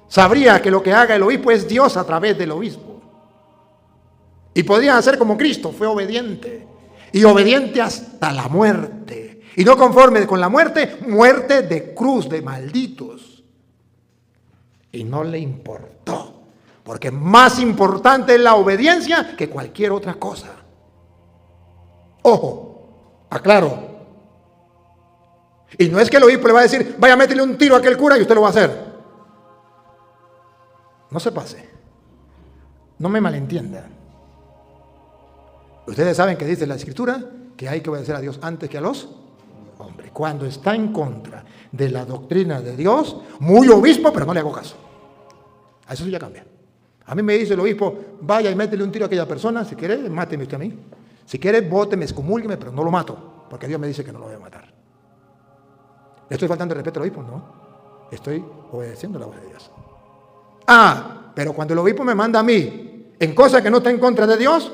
sabría que lo que haga el obispo es Dios a través del obispo. Y podría hacer como Cristo, fue obediente. Y obediente hasta la muerte. Y no conforme con la muerte, muerte de cruz, de malditos. Y no le importó. Porque más importante es la obediencia que cualquier otra cosa. Ojo, aclaro. Y no es que el obispo le va a decir, vaya a meterle un tiro a aquel cura y usted lo va a hacer. No se pase. No me malentiendan. Ustedes saben que dice la Escritura que hay que obedecer a Dios antes que a los hombres. Cuando está en contra de la doctrina de Dios, muy obispo, pero no le hago caso. A eso sí ya cambia. A mí me dice el obispo, vaya y métele un tiro a aquella persona, si quiere, máteme usted a mí. Si quiere, bóteme, excomúlgueme, pero no lo mato, porque Dios me dice que no lo voy a matar. ¿Le estoy faltando el respeto al obispo? No. Estoy obedeciendo la voz de Dios. Pero cuando el obispo me manda a mí en cosas que no están en contra de Dios,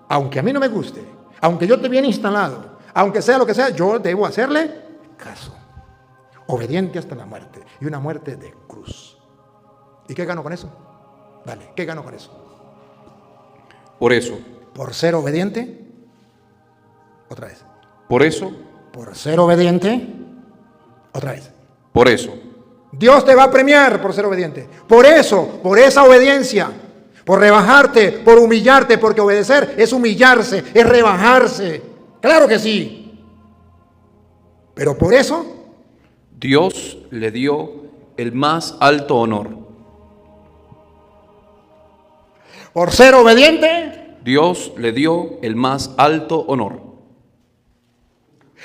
aunque a mí no me guste, aunque yo esté bien instalado, aunque sea lo que sea, yo debo hacerle caso. Obediente hasta la muerte. Y una muerte de cruz. ¿Y qué gano con eso? Dale, ¿qué gano con eso? Por eso. ¿Por ser obediente? Otra vez. Por eso. ¿Por ser obediente? Otra vez. Por eso. Dios te va a premiar por ser obediente. Por eso, por esa obediencia, por rebajarte, por humillarte, porque obedecer es humillarse, es rebajarse. Claro que sí. Pero por eso, Dios le dio el más alto honor. Por ser obediente, Dios le dio el más alto honor.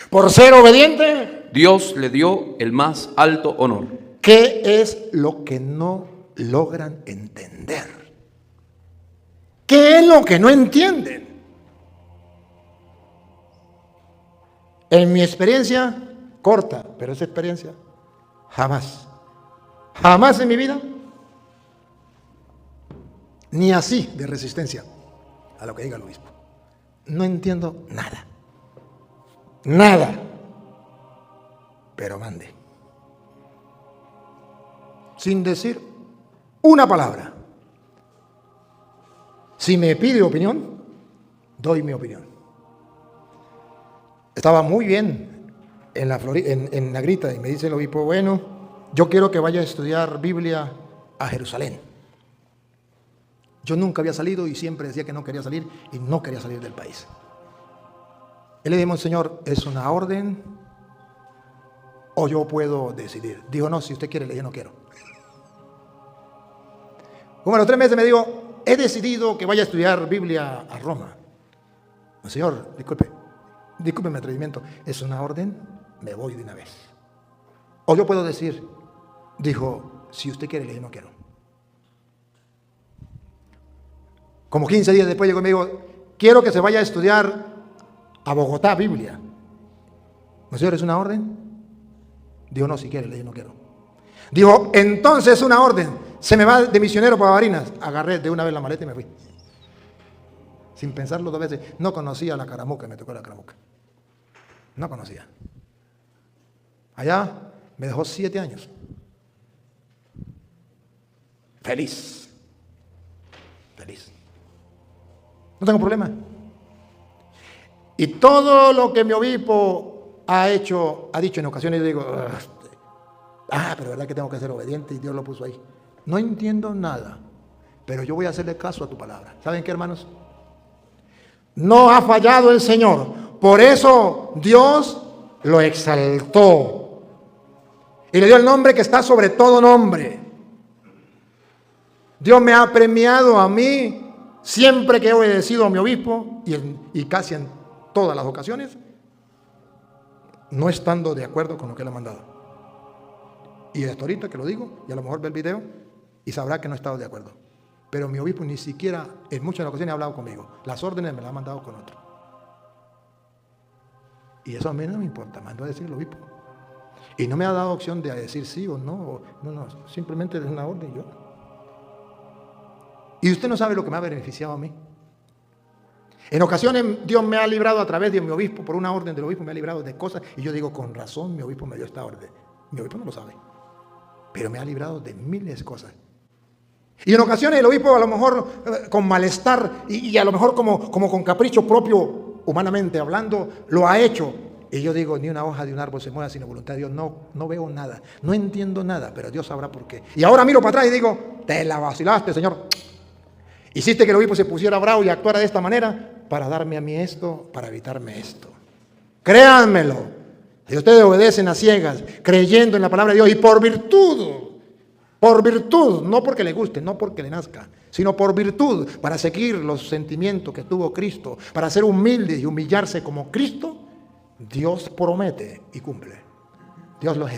Por ser obediente, Dios le dio el más alto honor. ¿Qué es lo que no logran entender? ¿Qué es lo que no entienden? En mi experiencia corta, pero esa experiencia jamás en mi vida, ni así de resistencia a lo que diga el obispo. No entiendo nada, pero mande, sin decir una palabra. Si me pide opinión, doy mi opinión. Estaba muy bien en la grita y me dice el obispo, bueno, yo quiero que vaya a estudiar Biblia a Jerusalén. Yo nunca había salido y siempre decía que no quería salir y no quería salir del país. Él le dijo, Monseñor, ¿es una orden o yo puedo decidir? Dijo, no, si usted quiere, le dije, no quiero. Como a los 3 meses me dijo, he decidido que vaya a estudiar Biblia a Roma. Monseñor, disculpe mi atrevimiento, ¿es una orden? Me voy de una vez. O yo puedo decir, dijo, si usted quiere, le dije, no quiero. Como 15 días después llegó y me dijo, quiero que se vaya a estudiar a Bogotá Biblia. Monseñor, ¿es una orden? Dijo, no, si quiere. Le dije, no quiero. Dijo, entonces una orden. Se me va de misionero para Barinas. Agarré de una vez la maleta y me fui. Sin pensarlo 2 veces. No conocía la Caramuca, me tocó la Caramuca. No conocía. Allá me dejó 7 años. Feliz. Feliz. No tengo problema. Y todo lo que mi obispo ha dicho en ocasiones, yo digo, pero verdad que tengo que ser obediente y Dios lo puso ahí. No entiendo nada, pero yo voy a hacerle caso a tu palabra. ¿Saben qué, hermanos? No ha fallado el Señor. Por eso Dios lo exaltó y le dio el nombre que está sobre todo nombre. Dios me ha premiado a mí siempre que he obedecido a mi obispo y casi en todas las ocasiones, no estando de acuerdo con lo que él ha mandado. Y hasta ahorita que lo digo, y a lo mejor ve el video y sabrá que no he estado de acuerdo. Pero mi obispo ni siquiera en muchas ocasiones ha hablado conmigo. Las órdenes me las ha mandado con otro. Y eso a mí no me importa, mandó a decir el obispo. Y no me ha dado opción de decir sí o no. No, simplemente es una orden y yo. Y usted no sabe lo que me ha beneficiado a mí. En ocasiones Dios me ha librado a través de mi obispo, por una orden del obispo me ha librado de cosas. Y yo digo, con razón mi obispo me dio esta orden. Mi obispo no lo sabe. Pero me ha librado de miles de cosas. Y en ocasiones el obispo a lo mejor con malestar y a lo mejor como con capricho propio, humanamente hablando, lo ha hecho. Y yo digo, ni una hoja de un árbol se mueve sin voluntad de Dios. No veo nada, no entiendo nada, pero Dios sabrá por qué. Y ahora miro para atrás y digo, te la vacilaste, Señor. Hiciste que el obispo se pusiera bravo y actuara de esta manera para darme a mí esto, para evitarme esto. Créanmelo, si ustedes obedecen a ciegas, creyendo en la palabra de Dios y por virtud, no porque le guste, no porque le nazca, sino por virtud, para seguir los sentimientos que tuvo Cristo, para ser humilde y humillarse como Cristo, Dios promete y cumple. Dios los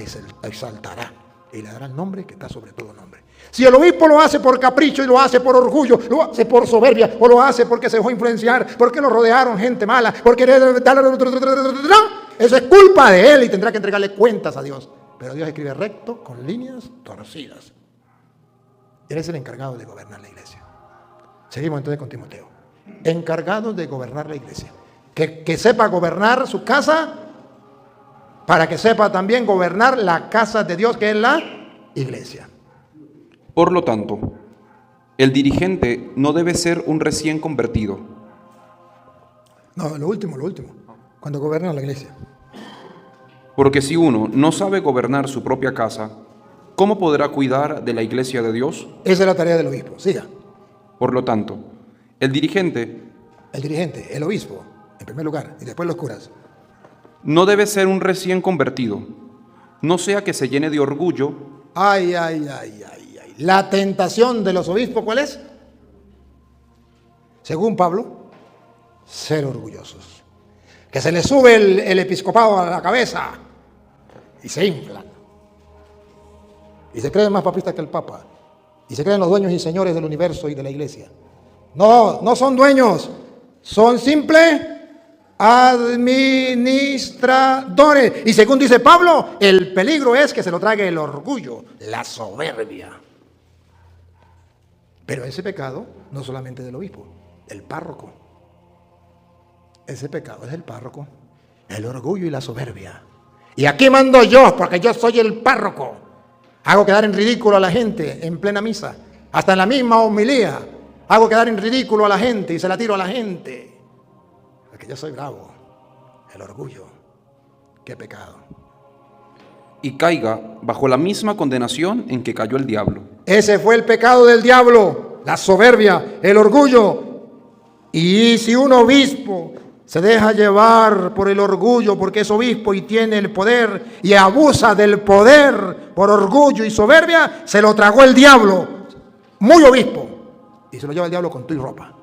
exaltará y le dará el nombre que está sobre todo nombre. Si el obispo lo hace por capricho y lo hace por orgullo, lo hace por soberbia, o lo hace porque se dejó influenciar, porque lo rodearon gente mala, porque eso es culpa de él y tendrá que entregarle cuentas a Dios. Pero Dios escribe recto con líneas torcidas. Él es el encargado de gobernar la iglesia. Seguimos entonces con Timoteo. Encargado de gobernar la iglesia. Que sepa gobernar su casa, para que sepa también gobernar la casa de Dios, que es la iglesia. Por lo tanto, el dirigente no debe ser un recién convertido. No, lo último, cuando gobierna la iglesia. Porque si uno no sabe gobernar su propia casa, ¿cómo podrá cuidar de la iglesia de Dios? Esa es la tarea del obispo, siga. Por lo tanto, el dirigente, el obispo, en primer lugar, y después los curas, no debe ser un recién convertido, no sea que se llene de orgullo. Ay. La tentación de los obispos, ¿cuál es? Según Pablo, ser orgullosos. Que se les sube el episcopado a la cabeza y se inflan. Y se creen más papistas que el Papa. Y se creen los dueños y señores del universo y de la iglesia. No son dueños, son simples administradores. Y según dice Pablo, el peligro es que se lo trague el orgullo, la soberbia. Pero ese pecado no solamente del obispo, del párroco. Ese pecado es del párroco, el orgullo y la soberbia. Y aquí mando yo, porque yo soy el párroco. Hago quedar en ridículo a la gente en plena misa, hasta en la misma homilía. Hago quedar en ridículo a la gente y se la tiro a la gente. Porque yo soy bravo. El orgullo. Qué pecado. Y caiga bajo la misma condenación en que cayó el diablo. Ese fue el pecado del diablo, la soberbia, el orgullo. Y si un obispo se deja llevar por el orgullo porque es obispo y tiene el poder y abusa del poder por orgullo y soberbia, se lo tragó el diablo, muy obispo, y se lo lleva el diablo con tu y ropa.